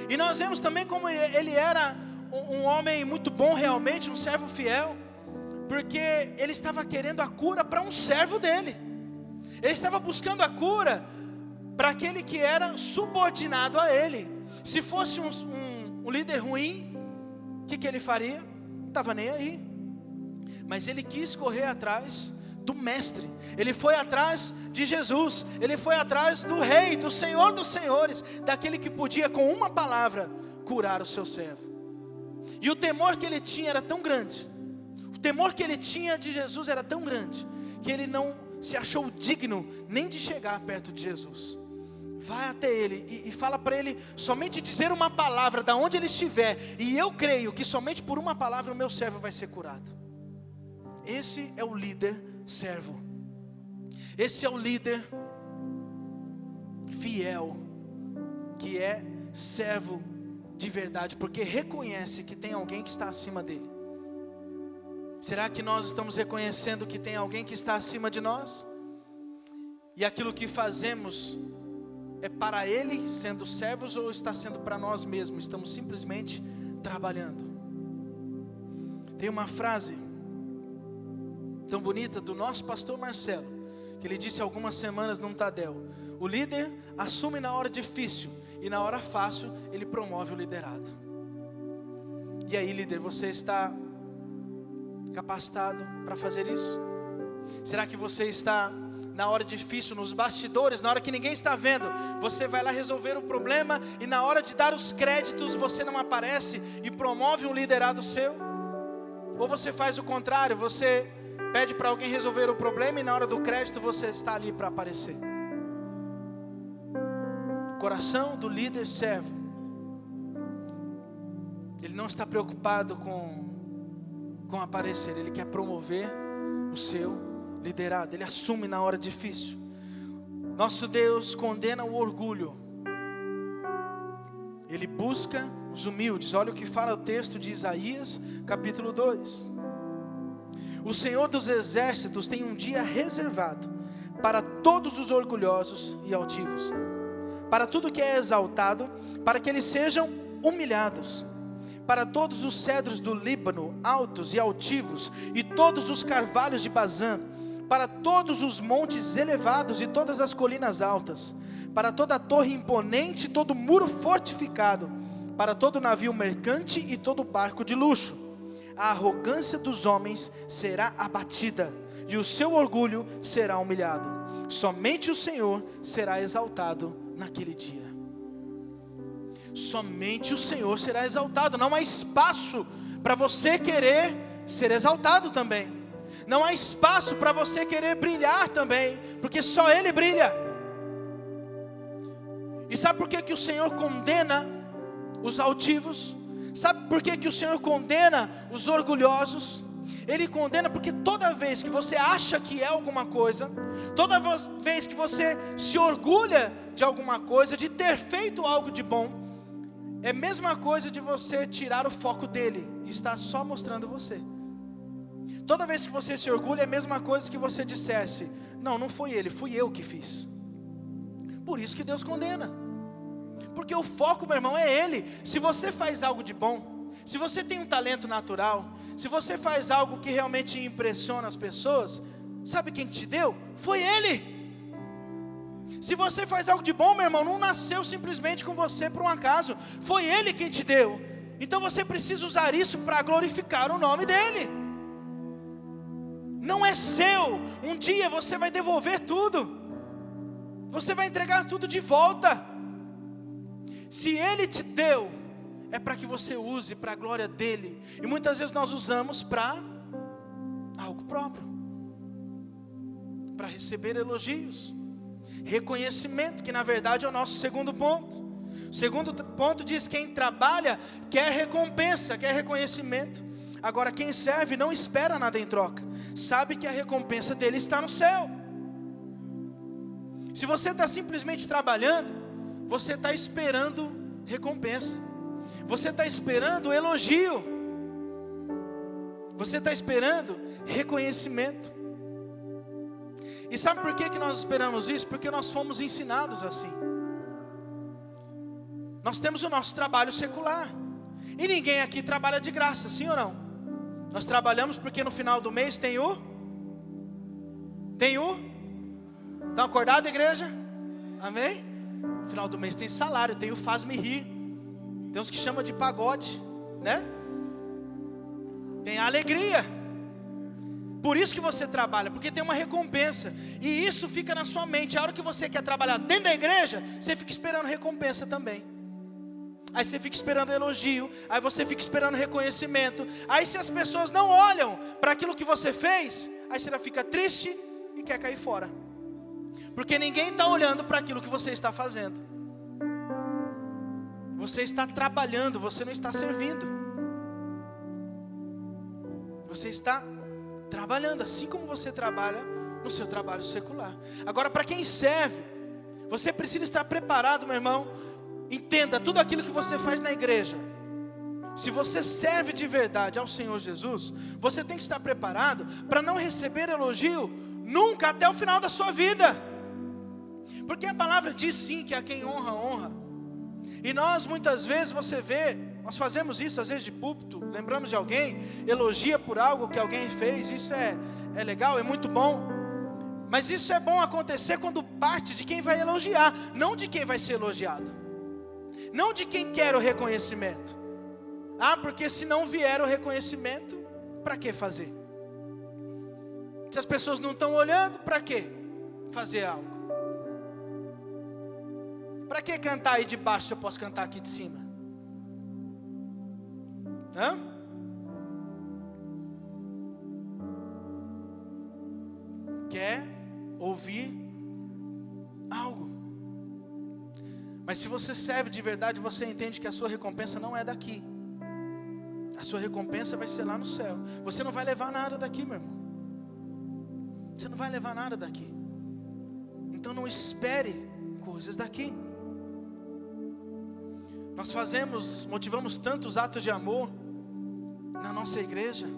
E nós vemos também como ele era um homem muito bom realmente, um servo fiel, porque ele estava querendo a cura para um servo dele. Ele estava buscando a cura para aquele que era subordinado a ele. Se fosse um líder ruim, o que ele faria? Não estava nem aí. Mas ele quis correr atrás do mestre. Ele foi atrás de Jesus. Ele foi atrás do rei, do Senhor dos senhores, daquele que podia com uma palavra curar o seu servo. E o temor que ele tinha era tão grande, o temor que ele tinha de Jesus era tão grande, que ele não se achou digno nem de chegar perto de Jesus. Vai até ele e fala para ele somente dizer uma palavra da onde ele estiver, e eu creio que somente por uma palavra o meu servo vai ser curado. Esse é o líder servo. Esse é o líder fiel, que é servo de verdade, porque reconhece que tem alguém que está acima dele. Será que nós estamos reconhecendo que tem alguém que está acima de nós? E aquilo que fazemos é para ele, sendo servos, ou está sendo para nós mesmos? Estamos simplesmente trabalhando. Tem uma frase tão bonita do nosso pastor Marcelo, que ele disse há algumas semanas num Tadel: o líder assume na hora difícil, e na hora fácil ele promove o liderado. E aí, líder, você está capacitado para fazer isso? Será que você está na hora difícil, nos bastidores, na hora que ninguém está vendo, você vai lá resolver o problema, e na hora de dar os créditos, você não aparece e promove um liderado seu? Ou você faz o contrário, você pede para alguém resolver o problema, e na hora do crédito você está ali para aparecer? O coração do líder servo, ele não está preocupado com aparecer, ele quer promover o seu liderado, ele assume na hora difícil. Nosso Deus condena o orgulho, ele busca os humildes. Olha o que fala o texto de Isaías, capítulo 2. O Senhor dos exércitos tem um dia reservado para todos os orgulhosos e altivos, para tudo que é exaltado, para que eles sejam humilhados, para todos os cedros do Líbano, altos e altivos, e todos os carvalhos de Bazã, para todos os montes elevados e todas as colinas altas, para toda a torre imponente e todo muro fortificado, para todo navio mercante e todo barco de luxo. A arrogância dos homens será abatida, e o seu orgulho será humilhado. Somente o Senhor será exaltado naquele dia. Somente o Senhor será exaltado. Não há espaço para você querer ser exaltado também. Não há espaço para você querer brilhar também, porque só Ele brilha. E sabe por que o Senhor condena os altivos? Sabe por que o Senhor condena os orgulhosos? Ele condena porque toda vez que você acha que é alguma coisa, toda vez que você se orgulha de alguma coisa, de ter feito algo de bom, é a mesma coisa de você tirar o foco dele e estar só mostrando você. Toda vez que você se orgulha, é a mesma coisa que você dissesse: não, não foi ele, fui eu que fiz. Por isso que Deus condena, porque o foco, meu irmão, é Ele. Se você faz algo de bom, se você tem um talento natural, se você faz algo que realmente impressiona as pessoas, sabe quem te deu? Foi Ele. Se você faz algo de bom, meu irmão, não nasceu simplesmente com você por um acaso, foi Ele quem te deu. Então você precisa usar isso para glorificar o nome dEle. Não é seu. Um dia você vai devolver tudo, você vai entregar tudo de volta. Se Ele te deu, é para que você use para a glória dEle. E muitas vezes nós usamos para algo próprio, para receber elogios, reconhecimento, que na verdade é o nosso segundo ponto. O segundo ponto diz: quem trabalha quer recompensa, quer reconhecimento. Agora quem serve não espera nada em troca, sabe que a recompensa dele está no céu. Se você está simplesmente trabalhando, você está esperando recompensa, você está esperando elogio, você está esperando reconhecimento. E sabe por que nós esperamos isso? Porque nós fomos ensinados assim. Nós temos o nosso trabalho secular, e ninguém aqui trabalha de graça, sim ou não? Nós trabalhamos porque no final do mês tem o... Estão acordados, igreja? Amém? No final do mês tem salário, tem o faz-me rir, tem uns que chamam de pagode, né? Tem a alegria. Por isso que você trabalha, porque tem uma recompensa, e isso fica na sua mente. A hora que você quer trabalhar dentro da igreja, você fica esperando recompensa também. Aí você fica esperando elogio, aí você fica esperando reconhecimento. Aí se as pessoas não olham para aquilo que você fez, aí você já fica triste e quer cair fora, porque ninguém está olhando para aquilo que você está fazendo. Você está trabalhando, você não está servindo. Você está trabalhando, assim como você trabalha no seu trabalho secular. Agora, para quem serve, você precisa estar preparado, meu irmão. Entenda, tudo aquilo que você faz na igreja, se você serve de verdade ao Senhor Jesus, você tem que estar preparado para não receber elogio nunca até o final da sua vida. Porque a palavra diz sim que a quem honra, honra. E nós muitas vezes, você vê, nós fazemos isso às vezes de púlpito, lembramos de alguém, elogia por algo que alguém fez. Isso é legal, é muito bom. Mas isso é bom acontecer quando parte de quem vai elogiar, não de quem vai ser elogiado, não de quem quer o reconhecimento. Porque se não vier o reconhecimento, para que fazer? Se as pessoas não estão olhando, para quê fazer algo. Para que cantar aí de baixo se eu posso cantar aqui de cima? Hã? Quer ouvir algo. Mas se você serve de verdade, você entende que a sua recompensa não é daqui. A sua recompensa vai ser lá no céu. Você não vai levar nada daqui, meu irmão. Você não vai levar nada daqui. Então não espere coisas daqui. Nós motivamos tantos atos de amor na nossa igreja.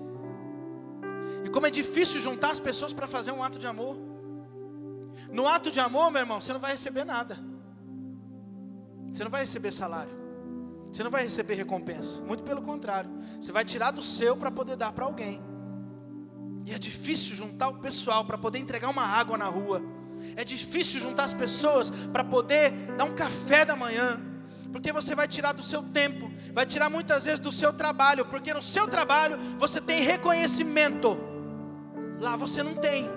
E como é difícil juntar as pessoas para fazer um ato de amor. No ato de amor, meu irmão, você não vai receber nada. Você não vai receber salário. Você não vai receber recompensa. Muito pelo contrário. Você vai tirar do seu para poder dar para alguém. E é difícil juntar o pessoal para poder entregar uma água na rua. É difícil juntar as pessoas para poder dar um café da manhã. Porque você vai tirar do seu tempo. Vai tirar muitas vezes do seu trabalho. Porque no seu trabalho você tem reconhecimento. Lá você não tem.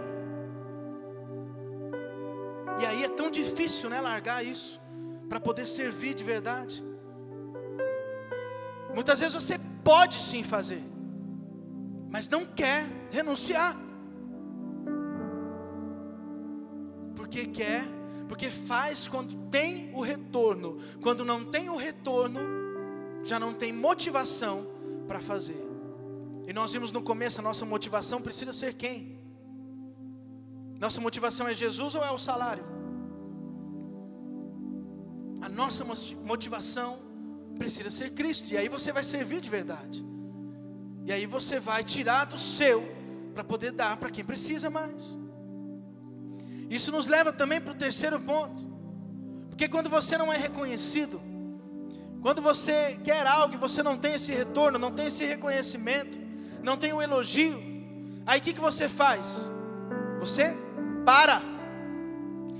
E aí é tão difícil, né, largar isso para poder servir de verdade. Muitas vezes você pode sim fazer, mas não quer renunciar. Porque quer, porque faz quando tem o retorno. Quando não tem o retorno, já não tem motivação para fazer. E nós vimos no começo, a nossa motivação precisa ser quem? Nossa motivação é Jesus ou é o salário? A nossa motivação precisa ser Cristo. E aí você vai servir de verdade. E aí você vai tirar do seu para poder dar para quem precisa mais. Isso nos leva também para o terceiro ponto. Porque quando você não é reconhecido, quando você quer algo e você não tem esse retorno, não tem esse reconhecimento, não tem um elogio, aí o que você faz? Você para.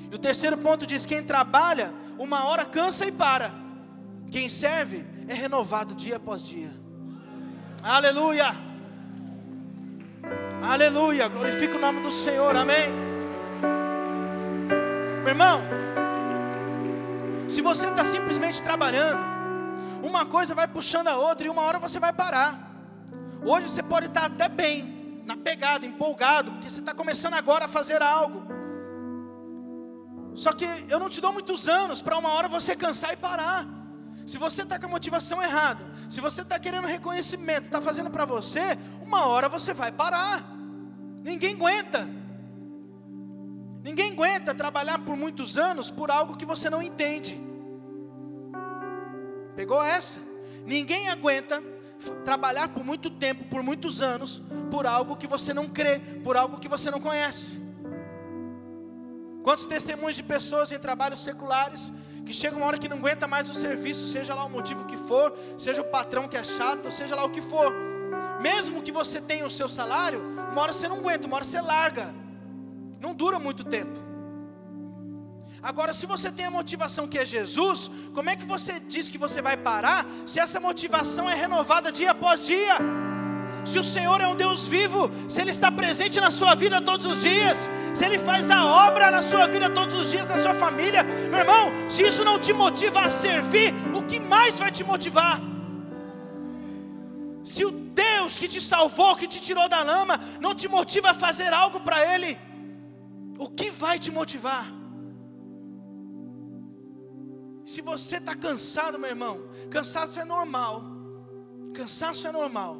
E o terceiro ponto diz: quem trabalha, uma hora cansa e para. Quem serve é renovado dia após dia. Aleluia. Aleluia. Glorifica o nome do Senhor. Amém. Meu irmão, se você está simplesmente trabalhando, uma coisa vai puxando a outra e uma hora você vai parar. Hoje você pode estar até bem, na pegada, empolgado, porque você está começando agora a fazer algo. Só que eu não te dou muitos anos para uma hora você cansar e parar. Se você está com a motivação errada, se você está querendo reconhecimento, está fazendo para você, uma hora você vai parar. Ninguém aguenta. Ninguém aguenta trabalhar por muitos anos por algo que você não entende. Pegou essa? Ninguém aguenta trabalhar por muito tempo, por muitos anos, por algo que você não crê, por algo que você não conhece. Quantos testemunhos de pessoas em trabalhos seculares que chega uma hora que não aguenta mais o serviço, seja lá o motivo que for, seja o patrão que é chato, seja lá o que for. Mesmo que você tenha o seu salário, uma hora você não aguenta, uma hora você larga. Não dura muito tempo. Agora, se você tem a motivação que é Jesus, como é que você diz que você vai parar, se essa motivação é renovada dia após dia? Se o Senhor é um Deus vivo, se Ele está presente na sua vida todos os dias, se Ele faz a obra na sua vida todos os dias, na sua família, meu irmão, se isso não te motiva a servir, o que mais vai te motivar? Se o Deus que te salvou, que te tirou da lama, não te motiva a fazer algo para Ele, o que vai te motivar? Se você está cansado, meu irmão, cansaço é normal. Cansaço é normal.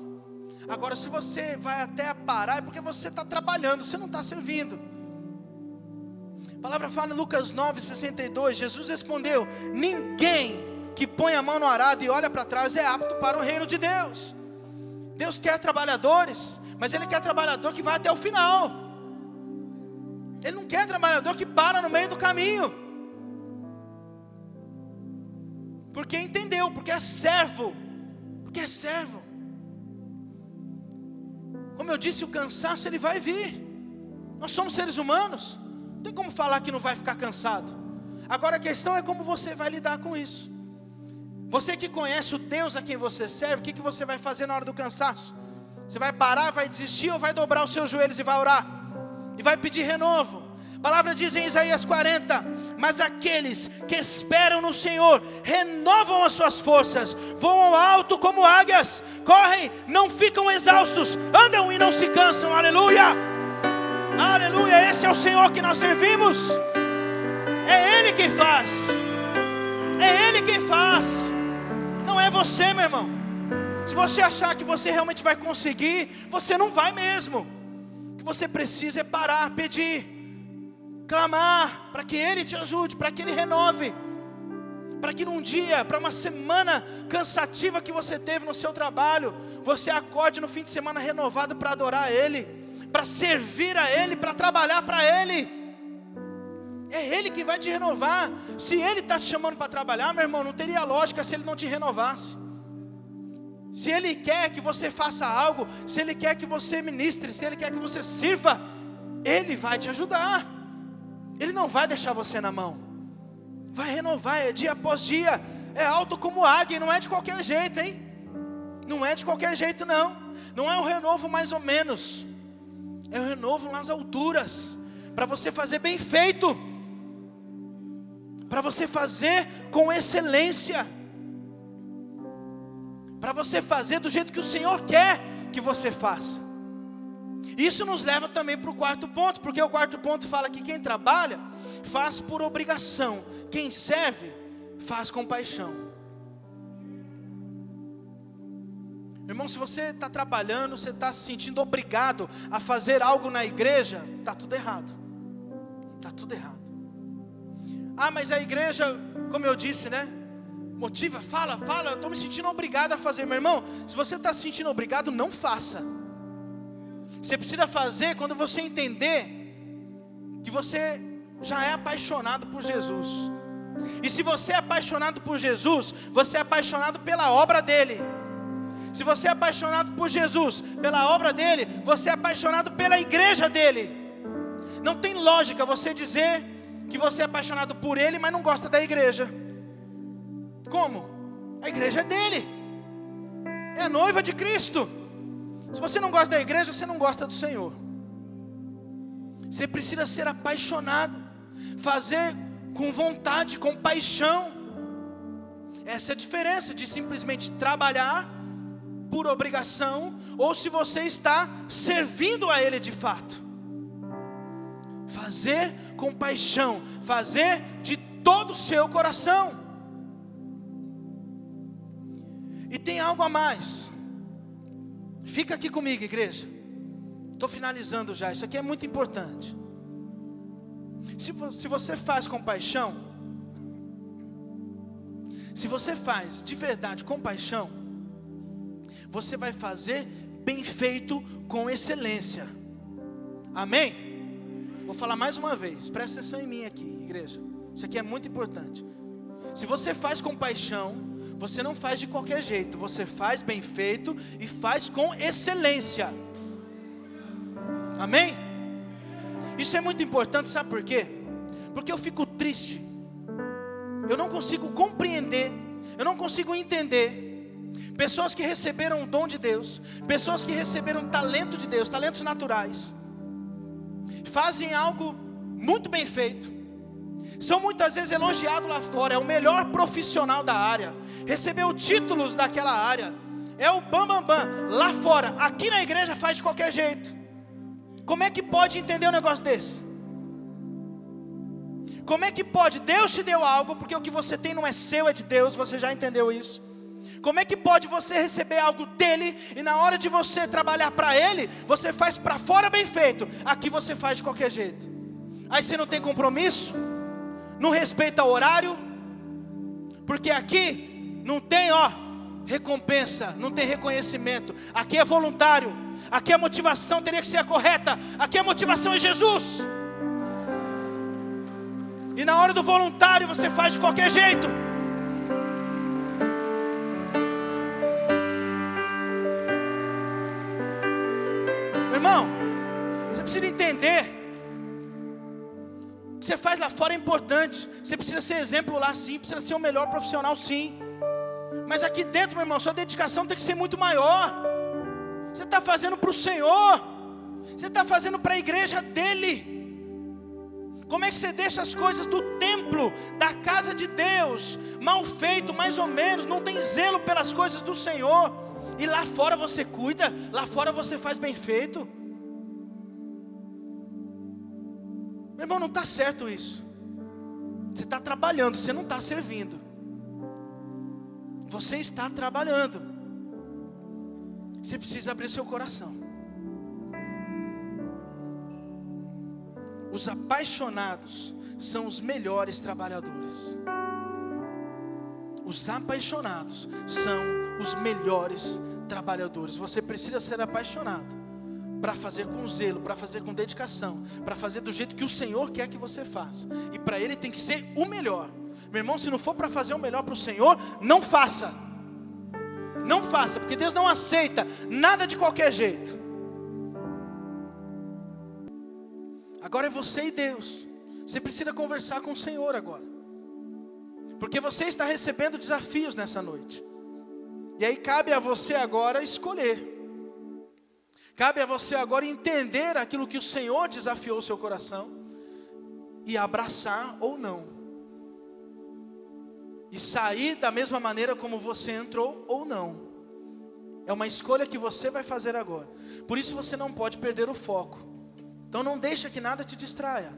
Agora, se você vai até parar, é porque você está trabalhando, você não está servindo. A palavra fala em Lucas 9:62, Jesus respondeu: ninguém que põe a mão no arado e olha para trás é apto para o reino de Deus. Deus quer trabalhadores, mas Ele quer trabalhador que vai até o final. Ele não quer trabalhador que para no meio do caminho. Porque entendeu, porque é servo. Porque é servo. Como eu disse, o cansaço ele vai vir. Nós somos seres humanos. Não tem como falar que não vai ficar cansado. Agora a questão é como você vai lidar com isso. Você que conhece o Deus a quem você serve, o que você vai fazer na hora do cansaço? Você vai parar, vai desistir ou vai dobrar os seus joelhos e vai orar? E vai pedir renovo? A palavra diz em Isaías 40: mas aqueles que esperam no Senhor renovam as suas forças, voam alto como águias, correm, não ficam exaustos, andam e não se cansam. Aleluia, aleluia. Esse é o Senhor que nós servimos. É Ele quem faz, é Ele quem faz, não é você, meu irmão. Se você achar que você realmente vai conseguir, você não vai mesmo. O que você precisa é parar, pedir, clamar, para que Ele te ajude, para que Ele renove, para que num dia, para uma semana cansativa que você teve no seu trabalho, você acorde no fim de semana renovado para adorar a Ele, para servir a Ele, para trabalhar para Ele. É Ele que vai te renovar. Se Ele está te chamando para trabalhar, meu irmão, não teria lógica se Ele não te renovasse. Se Ele quer que você faça algo, se Ele quer que você ministre, se Ele quer que você sirva, Ele vai te ajudar. Ele não vai deixar você na mão. Vai renovar, é dia após dia. É alto como águia, não é de qualquer jeito, hein? Não é de qualquer jeito, não. Não é um renovo mais ou menos. É um renovo nas alturas, para você fazer bem feito, para você fazer com excelência, para você fazer do jeito que o Senhor quer que você faça. Isso nos leva também para o quarto ponto, porque o quarto ponto fala que quem trabalha faz por obrigação, quem serve faz com paixão. Irmão, se você está trabalhando, você está se sentindo obrigado a fazer algo na igreja, está tudo errado. Está tudo errado. Ah, mas a igreja, como eu disse, né? Motiva, fala, eu estou me sentindo obrigado a fazer. Meu irmão, se você está se sentindo obrigado, não faça. Você precisa fazer quando você entender que você já é apaixonado por Jesus. E se você é apaixonado por Jesus, você é apaixonado pela obra dele. Se você é apaixonado por Jesus, pela obra dele, você é apaixonado pela igreja dele. Não tem lógica você dizer que você é apaixonado por ele, mas não gosta da igreja. Como? A igreja é dele, é a noiva de Cristo. Se você não gosta da igreja, você não gosta do Senhor. Você precisa ser apaixonado, fazer com vontade, com paixão. Essa é a diferença de simplesmente trabalhar por obrigação, ou se você está servindo a Ele de fato. Fazer com paixão, fazer de todo o seu coração. E tem algo a mais. Fica aqui comigo, igreja. Estou finalizando já, isso aqui é muito importante. Se você faz com paixão, se você faz de verdade com paixão, você vai fazer bem feito com excelência. Amém? Vou falar mais uma vez, presta atenção em mim aqui, igreja. Isso aqui é muito importante. Se você faz com paixão, você não faz de qualquer jeito, você faz bem feito e faz com excelência. Amém? Isso é muito importante, sabe por quê? Porque eu fico triste, eu não consigo compreender, eu não consigo entender pessoas que receberam o dom de Deus, pessoas que receberam talento de Deus, talentos naturais, fazem algo muito bem feito, são muitas vezes elogiados lá fora, é o melhor profissional da área, recebeu títulos daquela área, é o bambambam, lá fora, aqui na igreja faz de qualquer jeito. Como é que pode entender um negócio desse? Como é que pode? Deus te deu algo, porque o que você tem não é seu, é de Deus, você já entendeu isso. Como é que pode você receber algo dele, e na hora de você trabalhar para ele, você faz para fora bem feito, aqui você faz de qualquer jeito. Aí você não tem compromisso, não respeita o horário, porque aqui não tem recompensa, não tem reconhecimento, aqui é voluntário, aqui a motivação teria que ser a correta, aqui a motivação é Jesus. E na hora do voluntário você faz de qualquer jeito. Meu irmão, você precisa entender, o que você faz lá fora é importante, você precisa ser exemplo lá sim, precisa ser o melhor profissional sim, mas aqui dentro, meu irmão, sua dedicação tem que ser muito maior. Você está fazendo para o Senhor, você está fazendo para a igreja dele. Como é que você deixa as coisas do templo, da casa de Deus, mal feito, mais ou menos, não tem zelo pelas coisas do Senhor, e lá fora você cuida, lá fora você faz bem feito? Meu irmão, não está certo isso. Você está trabalhando, você não está servindo. Você está trabalhando. Você precisa abrir seu coração. Os apaixonados são os melhores trabalhadores. Os apaixonados são os melhores trabalhadores. Você precisa ser apaixonado para fazer com zelo, para fazer com dedicação, para fazer do jeito que o Senhor quer que você faça. E para Ele tem que ser o melhor. Meu irmão, se não for para fazer o melhor para o Senhor, não faça. Não faça, porque Deus não aceita nada de qualquer jeito. Agora é você e Deus. Você precisa conversar com o Senhor agora, porque você está recebendo desafios nessa noite. E aí cabe a você agora escolher. Cabe a você agora entender aquilo que o Senhor desafiou o seu coração e abraçar ou não. E sair da mesma maneira como você entrou ou não. É uma escolha que você vai fazer agora. Por isso você não pode perder o foco. Então não deixa que nada te distraia.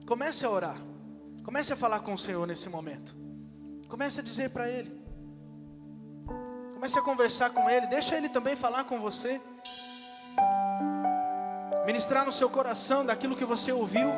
Comece a orar. Comece a falar com o Senhor nesse momento. Comece a dizer para Ele. Comece a conversar com Ele. Deixa Ele também falar com você. Ministrar no seu coração daquilo que você ouviu.